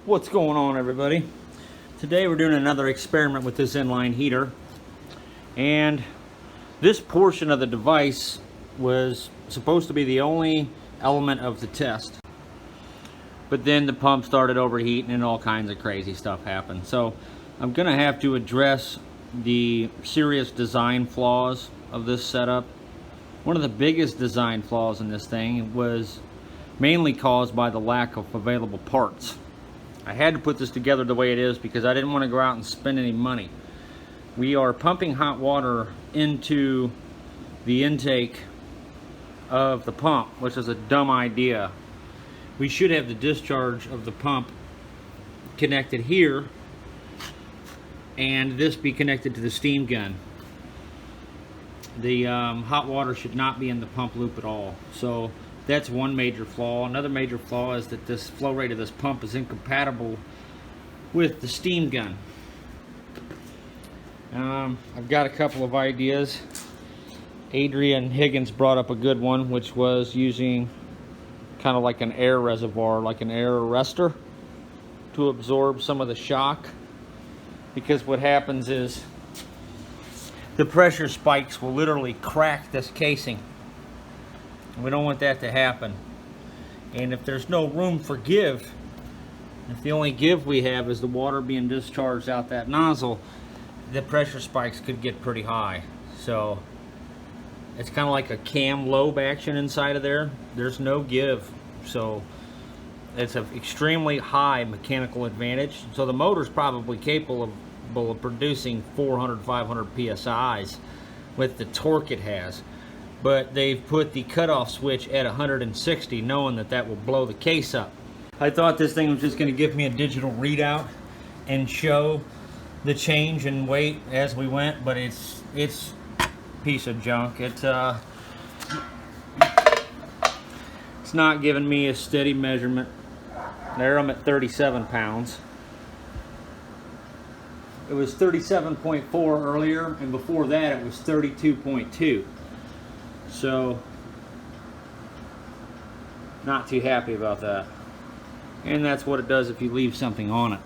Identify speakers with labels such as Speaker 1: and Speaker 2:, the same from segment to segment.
Speaker 1: What's going on, everybody? Today we're doing another experiment with this inline heater, and this portion of the device was supposed to be the only element of the test, but then the pump started overheating and all kinds of crazy stuff happened. So I'm gonna have to address the serious design flaws of this setup. One of the biggest design flaws in this thing was mainly caused by the lack of available parts. I had to put this together the way it is because I didn't want to go out and spend any money. We are pumping hot water into the intake of the pump, which is a dumb idea. We should have the discharge of the pump connected here, and this be connected to the steam gun. The hot water should not be in the pump loop at all. So that's one major flaw. Another major flaw is that this flow rate of this pump is incompatible with the steam gun. I've got a couple of ideas. Adrian Higgins brought up a good one, which was using kind of like an air reservoir, like an air arrestor, to absorb some of the shock. Because what happens is the pressure spikes will literally crack this casing. We don't want that to happen. And if there's no room for give, if the only give we have is the water being discharged out that nozzle, the pressure spikes could get pretty high. So it's kind of like a cam lobe action inside of there. There's no give. So it's an extremely high mechanical advantage. So the motor's probably capable of producing 400, 500 PSIs with the torque it has. But they've put the cutoff switch at 160, knowing that that will blow the case up. I thought this thing was just going to give me a digital readout and show the change in weight as we went, but it's a piece of junk. It's not giving me a steady measurement. There I'm at 37 pounds. It was 37.4 earlier, and before that it was 32.2. So, not too happy about that. And that's what it does if you leave something on it.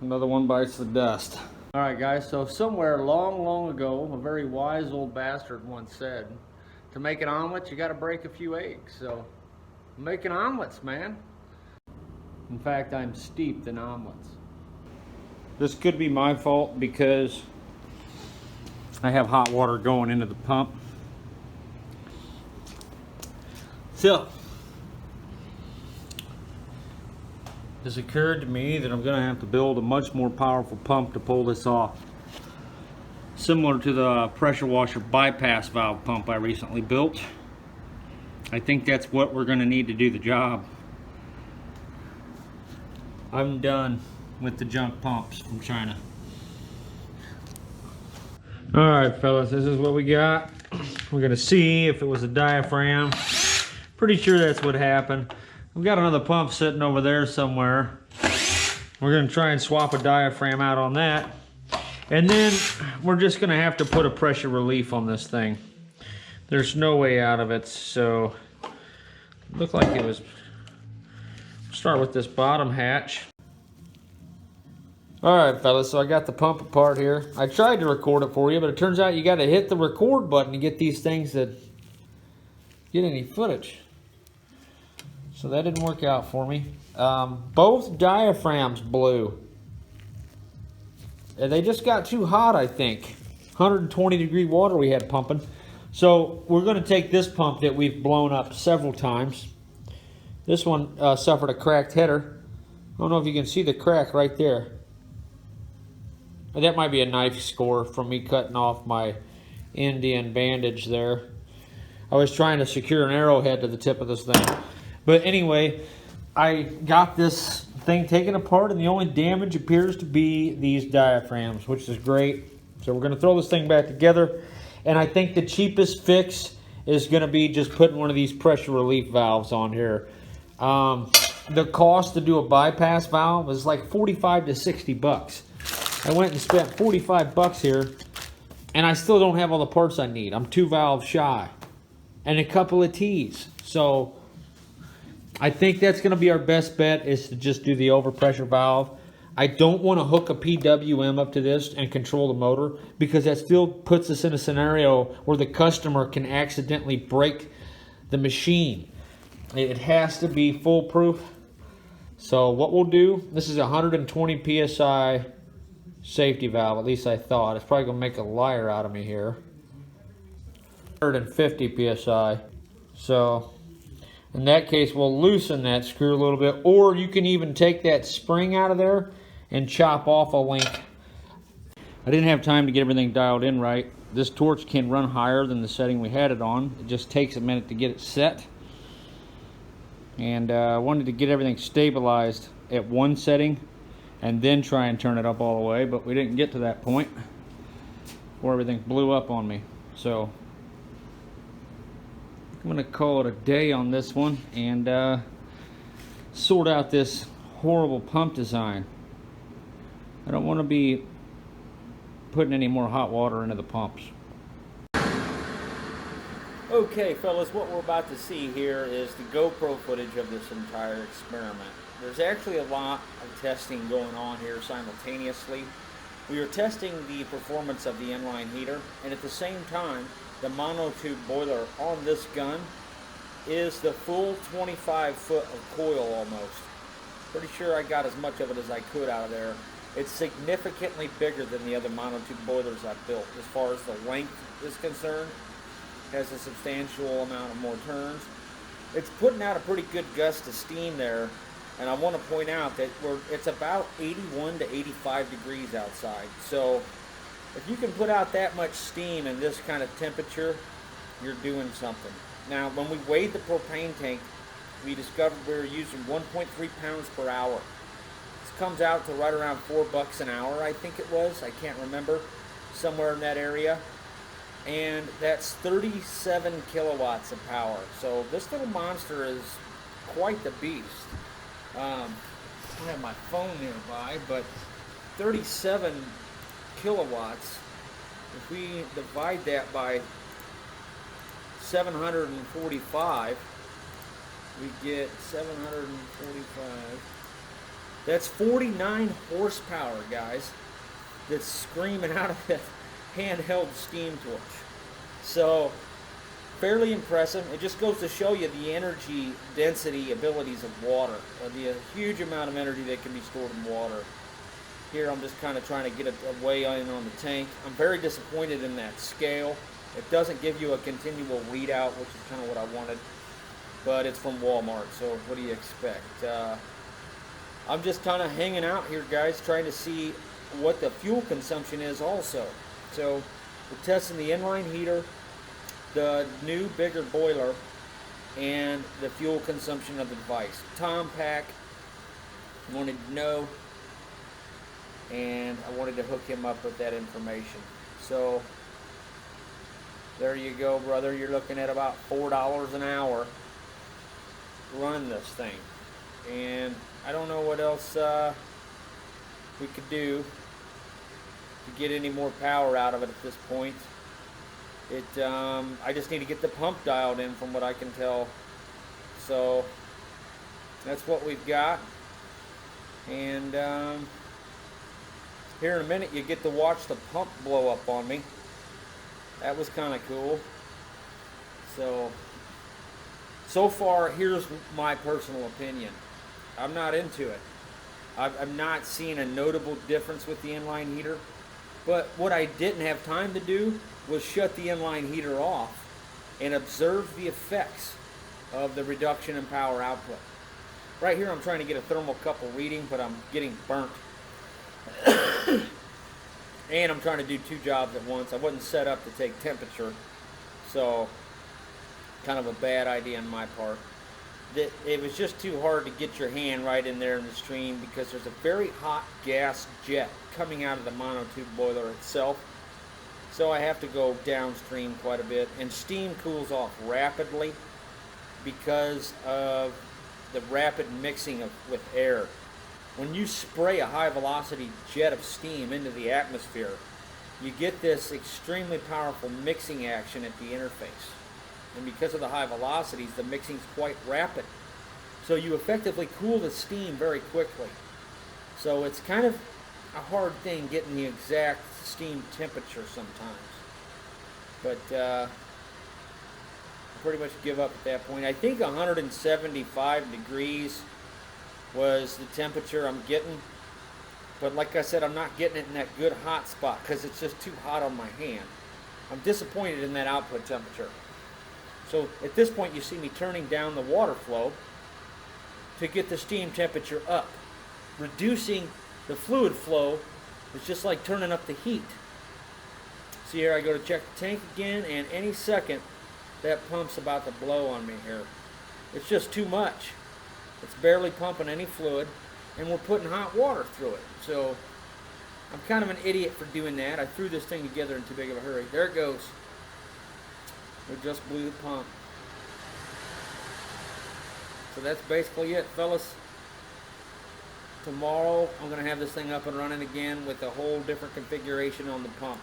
Speaker 1: Another one bites the dust. Alright guys, so somewhere long ago, a very wise old bastard once said, to make an omelet you gotta break a few eggs. So, I'm making omelets, man. In fact, I'm steeped in omelets. This could be my fault because I have hot water going into the pump. So, it's occurred to me that I'm going to have to build a much more powerful pump to pull this off. Similar to the pressure washer bypass valve pump I recently built. I think that's what we're going to need to do the job. I'm done with the junk pumps from China. Alright fellas, this is what we got. We're going to see if it was a diaphragm. Pretty sure that's what happened. We've got another pump sitting over there somewhere. We're going to try and swap a diaphragm out on that. And then we're just going to have to put a pressure relief on this thing. There's no way out of it, so it looked like it was. Start with this bottom hatch. Alright fellas, so I got the pump apart here. I tried to record it for you, but it turns out you got to hit the record button to get these things to get any footage. So that didn't work out for me. Both diaphragms blew. They just got too hot, I think. 120 degree water we had pumping. So we're going to take this pump that we've blown up several times. This one suffered a cracked header. I don't know if you can see the crack right there. That might be a knife score from me cutting off my Indian bandage there. I was trying to secure an arrowhead to the tip of this thing. But anyway, I got this thing taken apart, and the only damage appears to be these diaphragms, which is great. So we're going to throw this thing back together, and I think the cheapest fix is going to be just putting one of these pressure relief valves on here. The cost to do a bypass valve is like 45 to 60 bucks. I went and spent 45 bucks here, and I still don't have all the parts I need. I'm 2 valves shy and a couple of T's. So I think that's going to be our best bet, is to just do the overpressure valve. I don't want to hook a PWM up to this and control the motor, because that still puts us in a scenario where the customer can accidentally break the machine. It has to be foolproof. So what we'll do, this is a 120 PSI safety valve, at least I thought. It's probably going to make a liar out of me here. 150 PSI. So in that case, we'll loosen that screw a little bit, or you can even take that spring out of there and chop off a link. I didn't have time to get everything dialed in right. This torch can run higher than the setting we had it on. It just takes a minute to get it set. And I wanted to get everything stabilized at one setting and then try and turn it up all the way, but we didn't get to that point before everything blew up on me. So I'm going to call it a day on this one and sort out this horrible pump design. I don't want to be putting any more hot water into the pumps. Okay fellas, what we're about to see here is the GoPro footage of this entire experiment. There's actually a lot of testing going on here simultaneously. We are testing the performance of the inline heater, and at the same time, the monotube boiler on this gun is the full 25 foot of coil almost. Pretty sure I got as much of it as I could out of there. It's significantly bigger than the other monotube boilers I've built as far as the length is concerned. Has a substantial amount of more turns. It's putting out a pretty good gust of steam there, and I want to point out that it's about 81 to 85 degrees outside. So if you can put out that much steam in this kind of temperature, you're doing something. Now, when we weighed the propane tank, we discovered we were using 1.3 pounds per hour. This comes out to right around $4 an hour, I think it was. I can't remember. Somewhere in that area. And that's 37 kilowatts of power. So this little monster is quite the beast. I don't have my phone nearby, but 37 kilowatts, if we divide that by 745, we get 745. That's 49 horsepower, guys, that's screaming out of that handheld steam torch. So fairly impressive. It just goes to show you the energy density abilities of water, the huge amount of energy that can be stored in water. Here I'm just kind of trying to get a weigh in on the tank. I'm very disappointed in that scale. It doesn't give you a continual readout, which is kind of what I wanted. but it's from Walmart, so what do you expect? I'm just kind of hanging out here, guys, trying to see what the fuel consumption is also. So we're testing the inline heater, the new bigger boiler, and the fuel consumption of the device. Tom Pack wanted to know, and I wanted to hook him up with that information. So there you go, brother. You're looking at about $4 an hour running this thing. And I don't know what else we could do to get any more power out of it at this point. I just need to get the pump dialed in from what I can tell. So that's what we've got. And here in a minute you get to watch the pump blow up on me. That was kind of cool. So far, here's my personal opinion. I'm not into it. I'm not seeing a notable difference with the inline heater. But what I didn't have time to do was shut the inline heater off and observe the effects of the reduction in power output. Right here I'm trying to get a thermocouple reading, but I'm getting burnt. And I'm trying to do two jobs at once. I wasn't set up to take temperature, so kind of a bad idea on my part. It was just too hard to get your hand right in there in the stream because there's a very hot gas jet coming out of the monotube boiler itself. So I have to go downstream quite a bit, and steam cools off rapidly because of the rapid mixing with air. When you spray a high velocity jet of steam into the atmosphere, you get this extremely powerful mixing action at the interface. And because of the high velocities, the mixing is quite rapid. So you effectively cool the steam very quickly. So it's kind of a hard thing getting the exact steam temperature sometimes. But I pretty much give up at that point. I think 175 degrees was the temperature I'm getting. But like I said, I'm not getting it in that good hot spot because it's just too hot on my hand. I'm disappointed in that output temperature. So at this point you see me turning down the water flow to get the steam temperature up. Reducing the fluid flow is just like turning up the heat. See here, I go to check the tank again, and any second that pump's about to blow on me here. It's just too much. It's barely pumping any fluid, and we're putting hot water through it. So I'm kind of an idiot for doing that. I threw this thing together in too big of a hurry. There it goes. We just blew the pump. So that's basically it, fellas. Tomorrow I'm going to have this thing up and running again with a whole different configuration on the pump.